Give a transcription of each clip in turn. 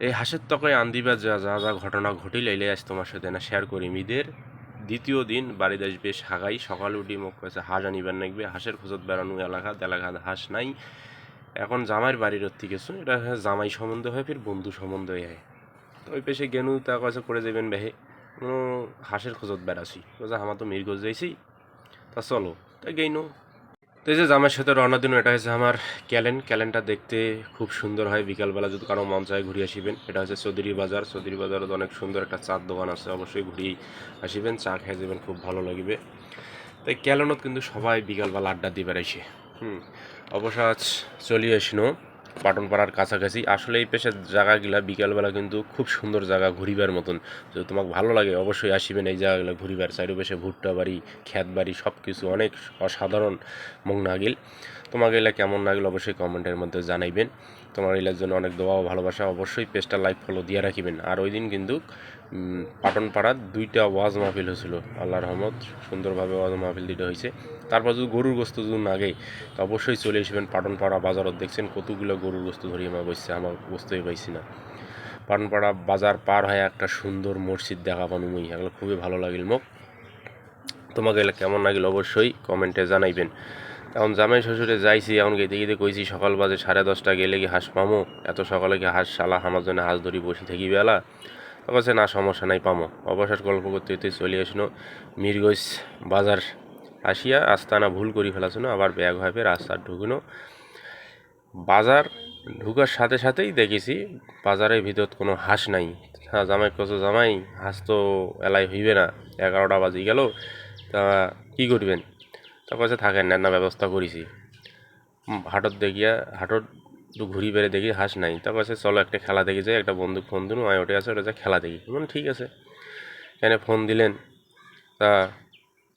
এই হাঁসের তকয় আন্দিবা যা যা যা ঘটনা ঘটিল এলে আজ তোমার সাথে না শেয়ার করি। ঈদের দ্বিতীয় দিন বাড়িতে আসবে সাগাই, সকালে উঠি মুখ কাছে হাঁস আনিবার নাকবে, হাঁসের খোঁজত বেড়ানো এলাকা হাঁস নাই। এখন জামাইয়ের বাড়ির থেকে গেছো, এটা জামাই সম্বন্ধ হয় ফির বন্ধু সম্বন্ধ হয়। তো ওই পেশে গেনু তা কাছে করে যাবেন বেহে হাঁসের খোঁজত বেড়াছি, আমার তো মিরগজ যাইছি, তা চলো তাই গেইনো। তো এই যে জামাইয়ের সাথে রওনা দিন, এটা হচ্ছে আমার ক্যালেনটা দেখতে খুব সুন্দর হয়। বিকালবেলা যদি কারো মন চায় ঘুরে আসিবেন। এটা হচ্ছে চৌধুরী বাজারত অনেক সুন্দর একটা চার দোকান আছে, অবশ্যই ঘুরিয়ে আসিবেন, চা খেয়ে যাবেন, খুব ভালো লাগবে। তাই ক্যালেনত কিন্তু সবাই বিকালবেলা আড্ডা দিয়ে বেড়াইছে। অবশ্য আজ চলিয়ে আসিনো পাটনপাড়ার কাছাকাছি। আসলে এই পেশার জায়গাগুলা বিকালবেলা কিন্তু খুব সুন্দর জায়গা, ঘুরিবার মতন। যদি তোমাকে ভালো লাগে অবশ্যই আসিবেন এই জায়গাগুলো ঘুরিবার। চারিপাশে ভুট্টা বাড়ি, ক্ষেত বাড়ি, সব কিছু অনেক অসাধারণ মন নাগিল। তোমাকে এলা কেমন লাগিল অবশ্যই কমেন্টের মধ্যে জানাইবেন। তোমার এলার জন্য অনেক দোয়া ও ভালোবাসা। অবশ্যই পেজটা লাইক ফলো দিয়ে রাখিবেন। আর ওই দিন কিন্তু পাটনপাড়ার 2টা ওয়াজ মাহফিল হয়েছিল, আল্লাহর রহমত সুন্দরভাবে ওয়াজ মাহফিল 2টা হয়েছে। তারপর যদি গরুর গোস্ত যদি না আগে তো অবশ্যই চলে আসবেন পাটনপাড়া বাজারত। দেখছেন কতগুলো গরুর গোস্ত ধরিয়ে আমার বসছে, আমার বুঝতেই পাইছি না। পাটনপাড়া বাজার পার হয়ে একটা সুন্দর মসজিদ দেখা পানু মুই, এগুলো খুবই ভালো লাগিল মোক। তোমাকে এগুলো কেমন লাগিল অবশ্যই কমেন্টে জানাইবেন। এখন জামাই শ্বশুরে যাইছি, এখন গেতে গেতে কইছি সকাল বাজে 10:30 গেলে কি হাঁস পামো? এত সকালে কি হাঁস শালা আমার জন্য হাঁস ধরি বসে থাকি বেলা? বলছে না সমস্যা নাই, পামো। অবসর গল্প করতে করতে চলে আসলো মিরগঞ্জ বাজার। আসিয়া আস্তানা ভুল করি ফেলাছিল, আবার ব্যাগ হয়ে ফের রাস্তার ঢুকনো বাজার। ঢুকার সাথে সাথেই দেখেছি বাজারের ভিতর কোনো হাঁস নাই। হ্যাঁ, জামাই কত জামাই হাঁস তো এলাই হইবে না, 11টা বাজি গেল, তা কি করবেন? তা কাছে থাকেন না ব্যবস্থা করেছি। হাটত দেখিয়া হাটত একটু ঘুরি বেড়ে দেখি হাঁস নাই। তা কাছে চলো একটা খেলা দেখি যাই, একটা বন্ধু ফোন দিল, আমি ওঠে আছে, ওটা যা খেলা দেখি। ঠিক আছে, কেন ফোন দিলেন? তা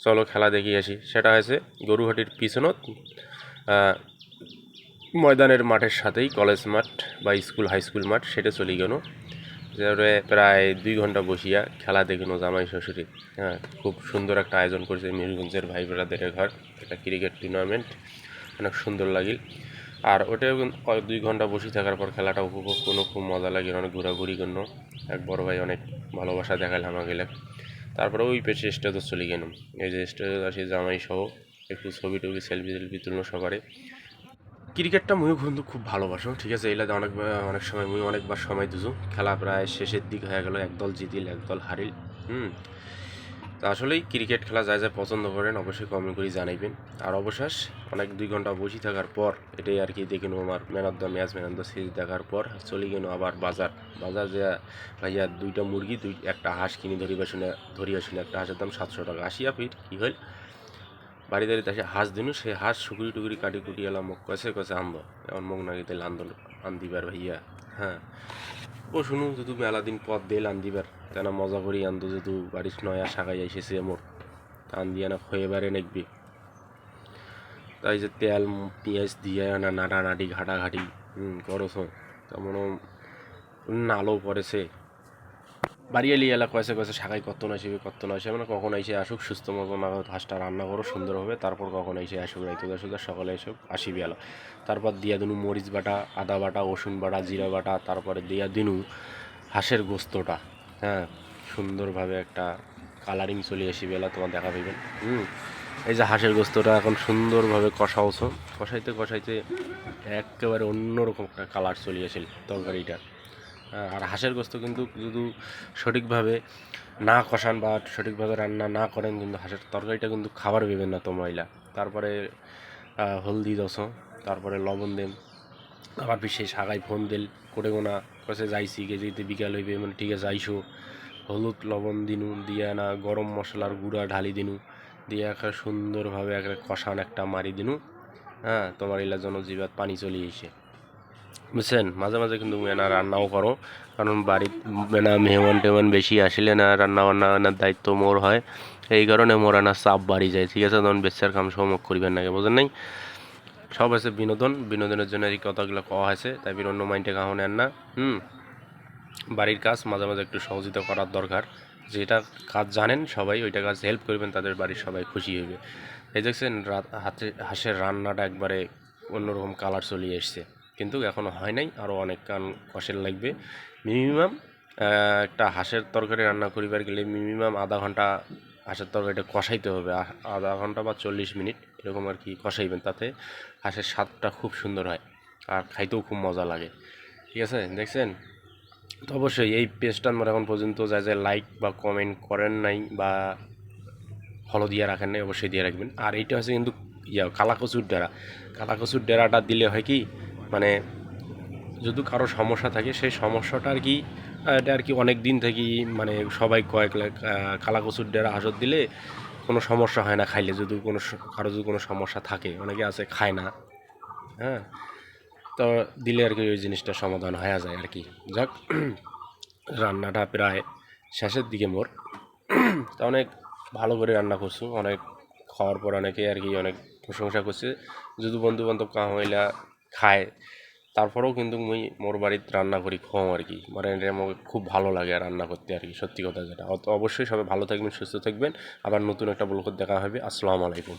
চলো খেলা দেখি আসি। সেটা হয়েছে গরুহাটির পিছনত ময়দানের মাঠের সাথেই কলেজ মাঠ বা স্কুল হাই স্কুল মাঠ, সেটা চলে গেল। যে প্রায় 2 ঘন্টা বসিয়া খেলা দেখলো জামাই শ্বশুরে। হ্যাঁ, খুব সুন্দর একটা আয়োজন করেছে মিরগঞ্জের ভাই ব্রাদারের ঘর, একটা ক্রিকেট টুর্নামেন্ট, অনেক সুন্দর লাগিল। আর ওটাও 2 ঘন্টা বসে থাকার পর খেলাটা উপভোগ করলো, খুব মজা লাগে, অনেক ঘোরাঘুরি করলো। এক বড় ভাই অনেক ভালোবাসা দেখাল আমাকে। তারপরে ওই পেছনে স্টেজে চলে গেলাম। এই যে স্টেজে আসি জামাই সহ একটু ছবি টবি সেলফি তুললো সবারে। ক্রিকেটটা মুইও কিন্তু খুব ভালোবাসো, ঠিক আছে। এলাকা অনেক সময় মুই অনেকবার সময় দিছু। খেলা প্রায় শেষের দিক হয়ে গেল, একদল জিতিল একদল হারিল। তা আসলেই ক্রিকেট খেলা যায় যায় পছন্দ করেন অবশ্যই কমেন্ট করে জানাইবেন। আর অবশেষ অনেক 2 ঘন্টা বসে থাকার পর এটাই আর কি দেখে নেবো আমার man of the match, man of the series দেখার পর চলে গেল আবার বাজার যে ভাইয়া 2টা মুরগি একটা হাঁস কিনে ধরিয়া শুনে একটা হাঁসের দাম 700 টাকা। আসিয়া ফির কী হইল, বাড়িতে আসে হাঁস দিনু, সেই হাঁস শুকুরি টুকুরি কাটি কুটি এলাম মুখ কষে আনবো। এমন মুখ না গেতে আন্দিবার ভাইয়া। হ্যাঁ, ও শুনু যেহেতু মেলা দিন পথ দিল আন্দিবার, তেনা মজা করি আনতো যেহেতু বাড়ির নয়া শাখাই এসেছে মোর, টান দিয়ে না খয়ে বারে নেকবি। তাই যে তেল পেঁয়াজ দিয়ে না নাড়ানাড়ি ঘাটাঘাটি করছ, তেমন নালও পড়েছে। বাড়িয়ালি এলা কয়েছে শাখায় কত না আসে মানে কখন আইসে আসুক সুস্থ মতন হাঁসটা রান্না করো সুন্দরভাবে, তারপর কখন আইসে আসুক রাইতে সকালে এসব আসিবি এলা। তারপর দিয়া দিনু মরিচ বাটা, আদা বাটা, রসুন বাটা, জিরা বাটা, তারপরে দিয়া দিনু হাঁসের গোস্তটা। হ্যাঁ, সুন্দরভাবে একটা কালারিং চলে আসিবি এলা, তোমার দেখা পাইবেন। এই যে হাঁসের গোস্তটা এখন সুন্দরভাবে কষাওছো, কষাইতে একেবারে অন্যরকম একটা কালার চলে আসিল তরকারিটা। আর হাঁসের গোস্ত কিন্তু যদি সঠিকভাবে না কষান বা সঠিকভাবে রান্না না করেন কিন্তু হাঁসের তরকারিটা কিন্তু খাবার পাবেন না তোমরা। তারপরে হলদি দছ, তারপরে লবণ দেন। আবার সেই শাখায় ফোন দিল করে গোনা কষে যাইছি যেতে বিকাল হইবে, মানে ঠিক আছে আইসো। হলুদ লবণ দিনু দিয়া না গরম মশলার গুঁড়া ঢালি দিনু, দিয়ে একটা সুন্দরভাবে একটা কষান একটা মারি দিনু। হ্যাঁ, তোমার এলার জন্য জিভাত পানি চলে এসে, বুঝছেন। মাঝে মাঝে কিন্তু মেনা রান্নাও করো, কারণ বাড়ির মেনা মেহমান টেহমান বেশি আসলে না রান্না বান্নার দায়িত্ব মোর হয়। এই কারণে মোর না চাপ বাড়ি যায়, ঠিক আছে। তখন বেচার কাম সমক করিবেন নাকি, বোঝেন নাই। সব আছে বিনোদনের জন্য এই কথাগুলো কওয়া হয়েছে, তাই অন্য মাইন্ডে কাহো নেন না। বাড়ির কাজ মাঝে মাঝে একটু সহযোগিতা করার দরকার। যেটা কাজ জানেন সবাই ওইটা কাজ হেল্প করবেন, তাদের বাড়ির সবাই খুশি হইবে। এই দেখছেন হাঁসের রান্নাটা একবারে অন্যরকম কালার চলে এসছে। কিন্তু এখনও হয় নাই, আরও অনেক কান কষের লাগবে। মিনিমাম একটা হাঁসের তরকারি রান্না করিবার গেলে মিনিমাম আধা ঘন্টা হাঁসের তরকারিটা কষাইতে হবে, আধা ঘন্টা বা 40 মিনিট এরকম আর কি কষাইবেন, তাতে হাঁসের স্বাদটা খুব সুন্দর হয় আর খাইতেও খুব মজা লাগে। ঠিক আছে, দেখছেন তো? অবশ্যই এই পেজটা আমার এখন পর্যন্ত যা লাইক বা কমেন্ট করেন নাই বা ফলো দিয়ে রাখেন নাই, অবশ্যই দিয়ে রাখবেন। আর এইটা হচ্ছে কিন্তু কালাকচুর ডেরা। কালাকচুর ডেরাটা দিলে হয় কি, মানে যদি কারো সমস্যা থাকে সেই সমস্যাটা আর কি, এটা আর কি অনেক দিন থেকেই মানে সবাই কয়েক কালাকচুর ডেরা হাঁসত দিলে কোনো সমস্যা হয় না খাইলে। যদি কারো যদি কোনো সমস্যা থাকে, অনেকে আছে খায় না, হ্যাঁ, তো দিলে আর কি ওই জিনিসটা সমাধান হয়ে যায় আর কি। যাক, রান্নাটা প্রায় শেষের দিকে মোর। তা অনেক ভালো করে রান্না করছো, অনেক খাওয়ার পর অনেকে আর কি অনেক প্রশংসা করছে। যদি বন্ধু বান্ধব কামাইলা খায়, তারপরেও কিন্তু মুই মোর বাড়িতে রান্না করি খাওয়াম আর কি, মানে এটা আমার খুব ভালো লাগে রান্না করতে আর কি, সত্যি কথা যেটা। তো অবশ্যই সবাই ভালো থাকবেন, সুস্থ থাকবেন। আবার নতুন একটা ব্লগে দেখা হবে। আসসালামু আলাইকুম।